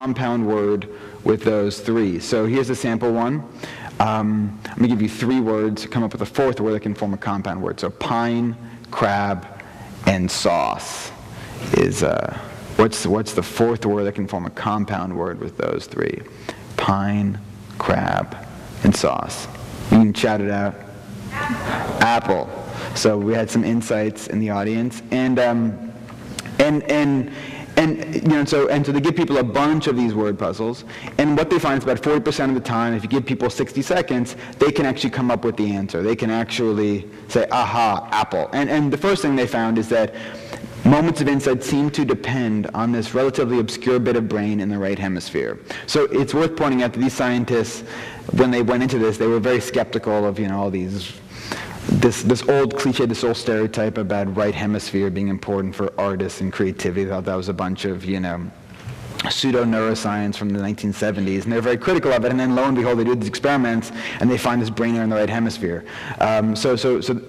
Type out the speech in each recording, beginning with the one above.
compound word with those three. So here's a sample one. I'm going to give you three words, come up with a fourth word that can form a compound word. So pine, crab, and sauce is, what's the fourth word that can form a compound word with those three? Pine, crab, and sauce. You can shout it out. Apple. So we had some insights in the audience, and so they give people a bunch of these word puzzles, and what they find is about 40% of the time, if you give people 60 seconds, they can actually come up with the answer. They can actually say, aha, apple. And the first thing they found is that moments of insight seem to depend on this relatively obscure bit of brain in the right hemisphere. So it's worth pointing out that these scientists, when they went into this, they were very skeptical of all this old cliche, this old stereotype about right hemisphere being important for artists and creativity. They thought that was a bunch of pseudo-neuroscience from the 1970s, and they're very critical of it, and then lo and behold, they do these experiments, and they find this brain area in the right hemisphere. So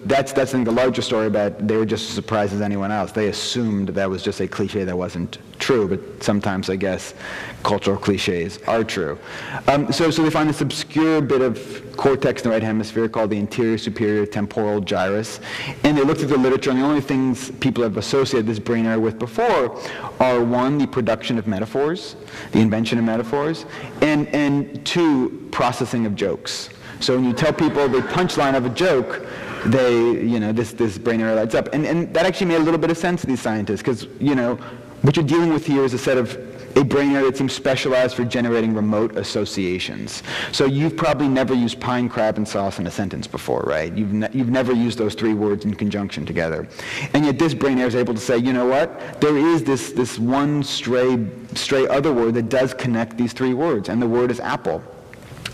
that's I think the larger story about they were just as surprised as anyone else. They assumed that was just a cliche that wasn't true, but sometimes, I guess, cultural cliches are true. So they find this obscure bit of cortex in the right hemisphere called the anterior superior temporal gyrus, and they looked at the literature, and the only things people have associated this brain area with before are, one, the production of metaphors, the invention of metaphors, and two, processing of jokes. So when you tell people the punchline of a joke, this brain area lights up. And that actually made a little bit of sense to these scientists, because, what you're dealing with here is a brain area that seems specialized for generating remote associations. So you've probably never used pine, crab, and sauce in a sentence before, right? You've never used those three words in conjunction together. And yet this brain area is able to say, you know what? There is this one stray other word that does connect these three words, and the word is apple.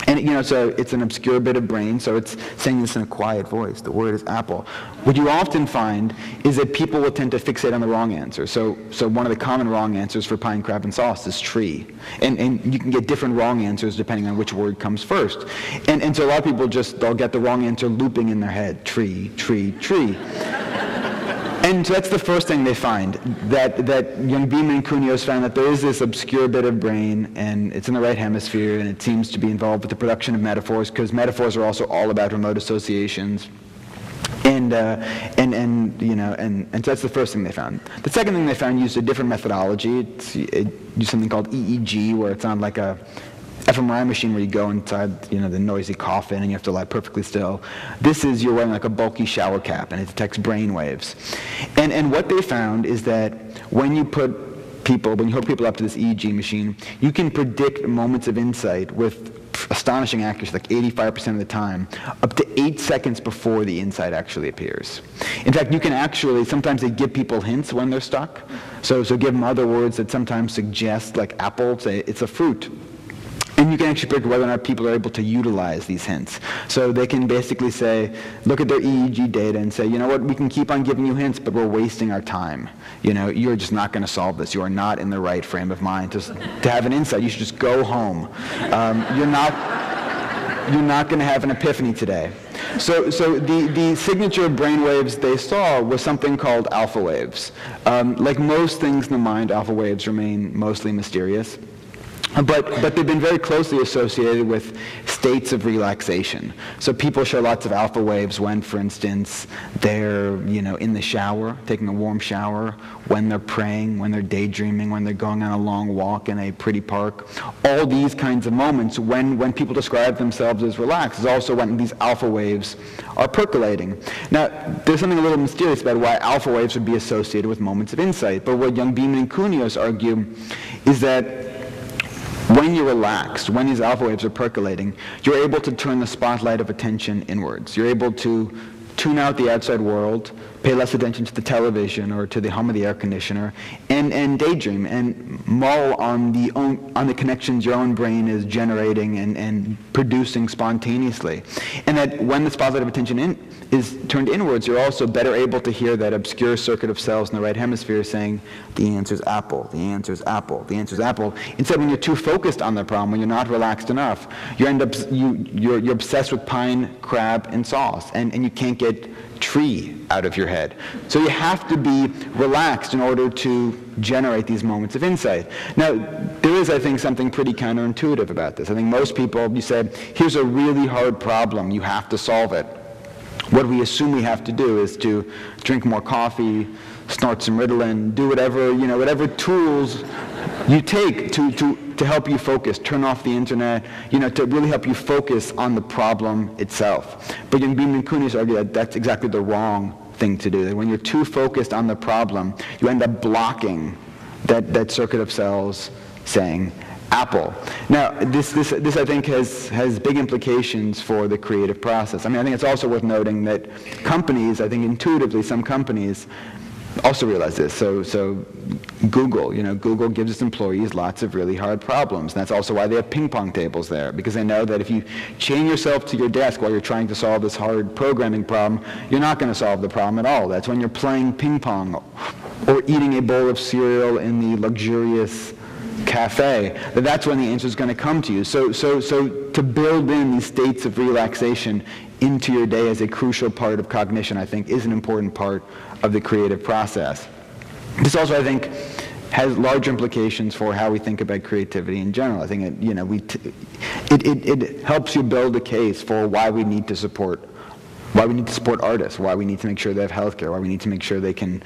And so it's an obscure bit of brain, so it's saying this in a quiet voice. The word is apple. What you often find is that people will tend to fixate on the wrong answer. So one of the common wrong answers for pine, crab, and sauce is tree. And you can get different wrong answers depending on which word comes first. And so a lot of people they'll get the wrong answer looping in their head. Tree, tree, tree. And so that's the first thing they find, that young Beeman and Cunio's found that there is this obscure bit of brain, and it's in the right hemisphere, and it seems to be involved with the production of metaphors, because metaphors are also all about remote associations. And so that's the first thing they found. The second thing they found used a different methodology. It used something called EEG, where it's on like a fMRI machine where you go inside, the noisy coffin and you have to lie perfectly still. This is you're wearing like a bulky shower cap, and it detects brain waves. And what they found is that when you hook people up to this EEG machine, you can predict moments of insight with astonishing accuracy, like 85% of the time, up to 8 seconds before the insight actually appears. In fact, you can actually, sometimes they give people hints when they're stuck. So give them other words that sometimes suggest, like apple, say it's a fruit. And you can actually predict whether or not people are able to utilize these hints. So they can basically say, look at their EEG data and say, you know what, we can keep on giving you hints, but we're wasting our time. You're just not going to solve this. You are not in the right frame of mind to have an insight. You should just go home. You're not going to have an epiphany today. So the signature brain waves they saw was something called alpha waves. Like most things in the mind, alpha waves remain mostly mysterious. But they've been very closely associated with states of relaxation. So people show lots of alpha waves when, for instance, they're in the shower, taking a warm shower, when they're praying, when they're daydreaming, when they're going on a long walk in a pretty park. All these kinds of moments when people describe themselves as relaxed is also when these alpha waves are percolating. Now, there's something a little mysterious about why alpha waves would be associated with moments of insight. But what young Beeman and Cunios argue is that when you're relaxed, when these alpha waves are percolating, you're able to turn the spotlight of attention inwards. You're able to tune out the outside world, pay less attention to the television or to the hum of the air conditioner, and daydream and mull on the connections your own brain is generating and producing spontaneously. And that when the spotlight of attention is turned inwards, you're also better able to hear that obscure circuit of cells in the right hemisphere saying, the answer's apple, the answer's apple, the answer's apple. Instead, when you're too focused on the problem, when you're not relaxed enough, you're obsessed with pine, crab, and sauce, and you can't get tree out of your head. So you have to be relaxed in order to generate these moments of insight. Now, there is, I think, something pretty counterintuitive about this. I think most people, you say, here's a really hard problem, you have to solve it. What we assume we have to do is to drink more coffee, snort some Ritalin, do whatever tools you take to help you focus, turn off the internet, to really help you focus on the problem itself. But Young Beam and Kunis argue that that's exactly the wrong thing to do. That when you're too focused on the problem, you end up blocking that circuit of cells saying apple. Now, this I think has big implications for the creative process. I mean, I think it's also worth noting that companies, I think intuitively some companies also realize this. So Google, Google gives its employees lots of really hard problems. And that's also why they have ping pong tables there, because they know that if you chain yourself to your desk while you're trying to solve this hard programming problem, you're not going to solve the problem at all. That's when you're playing ping pong or eating a bowl of cereal in the luxurious cafe, that's when the answer is going to come to you. So to build in these states of relaxation into your day as a crucial part of cognition, I think, is an important part of the creative process. This also, I think, has large implications for how we think about creativity in general. I think it helps you build a case for why we need to support artists, why we need to make sure they have healthcare, why we need to make sure they can,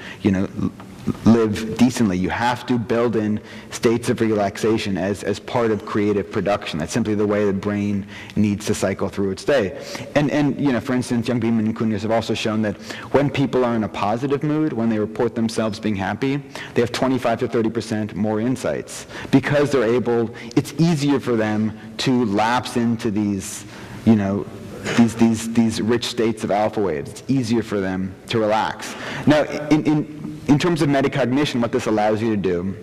live decently. You have to build in states of relaxation as part of creative production. That's simply the way the brain needs to cycle through its day. And for instance, Young Beam and Kunis have also shown that when people are in a positive mood, when they report themselves being happy, they have 25 to 30% more insights, because it's easier for them to lapse into these, these rich states of alpha waves. It's easier for them to relax. Now, in terms of metacognition, what this allows you to do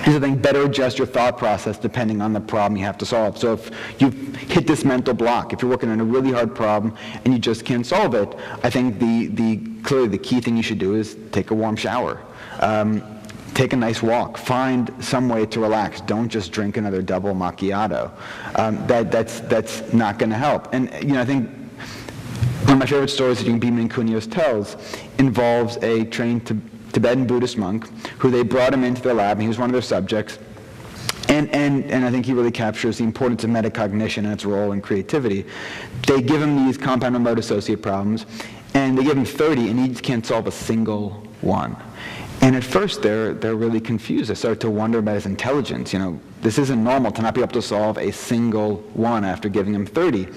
is, I think, better adjust your thought process depending on the problem you have to solve. So if you've hit this mental block, if you're working on a really hard problem and you just can't solve it, I think clearly the key thing you should do is take a warm shower. Take a nice walk. Find some way to relax. Don't just drink another double macchiato. That's not going to help. And I think one of my favorite stories that Young Beam and Kunis tells involves a trained Tibetan Buddhist monk who they brought him into their lab, and he was one of their subjects. And I think he really captures the importance of metacognition and its role in creativity. They give him these compound remote associate problems, and they give him 30, and he can't solve a single one. And at first, they're really confused. They start to wonder about his intelligence. This isn't normal to not be able to solve a single one after giving him 30.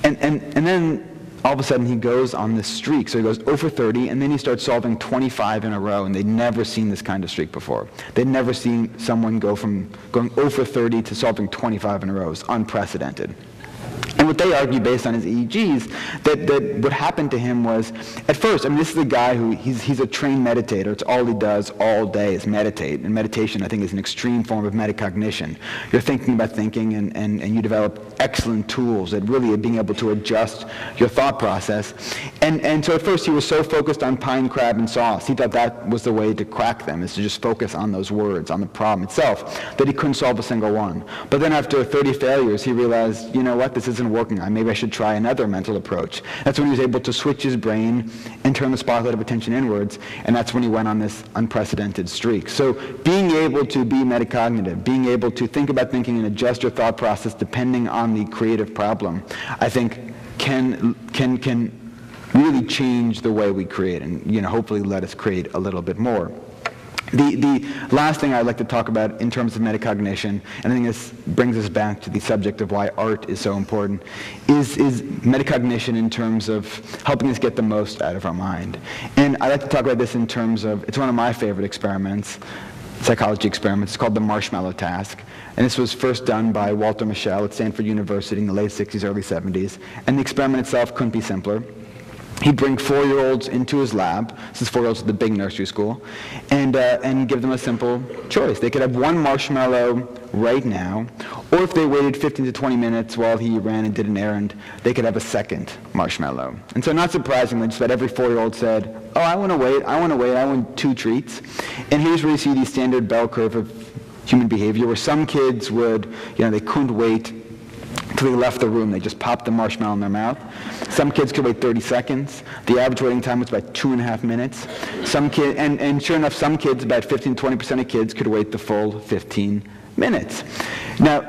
And then all of a sudden, he goes on this streak. So he goes 0 for 30, and then he starts solving 25 in a row, and they'd never seen this kind of streak before. They'd never seen someone go from going 0 for 30 to solving 25 in a row. It was unprecedented. And what they argue based on his EEGs, that what happened to him was, at first, this is a guy who, he's a trained meditator. It's all he does all day is meditate. And meditation, I think, is an extreme form of metacognition. You're thinking about thinking, and you develop excellent tools at really being able to adjust your thought process. And so at first, he was so focused on pine, crab, and sauce. He thought that was the way to crack them, is to just focus on those words, on the problem itself, that he couldn't solve a single one. But then after 30 failures, he realized, you know what, this isn't working. Maybe I should try another mental approach. That's when he was able to switch his brain and turn the spotlight of attention inwards, and that's when he went on this unprecedented streak. So being able to be metacognitive, being able to think about thinking and adjust your thought process depending on the creative problem, I think can really change the way we create, and hopefully let us create a little bit more. The last thing I'd like to talk about in terms of metacognition, and I think this brings us back to the subject of why art is so important, is metacognition in terms of helping us get the most out of our mind. And I like to talk about this in terms of, it's one of my favorite experiments, psychology experiments. It's called the marshmallow task. And this was first done by Walter Mischel at Stanford University in the late 60s, early 70s. And the experiment itself couldn't be simpler. He'd bring 4-year-olds into his lab, this is 4-year-olds at the big nursery school, and give them a simple choice. They could have one marshmallow right now, or if they waited 15 to 20 minutes while he ran and did an errand, they could have a second marshmallow. And so not surprisingly, just about every 4-year-old said, oh, I want to wait, I want 2 treats. And here's where you see the standard bell curve of human behavior, where some kids would, they couldn't wait until they left the room. They just popped the marshmallow in their mouth. Some kids could wait 30 seconds. The average waiting time was about 2.5 minutes. And sure enough, some kids, about 15-20% of kids, could wait the full 15 minutes. Now,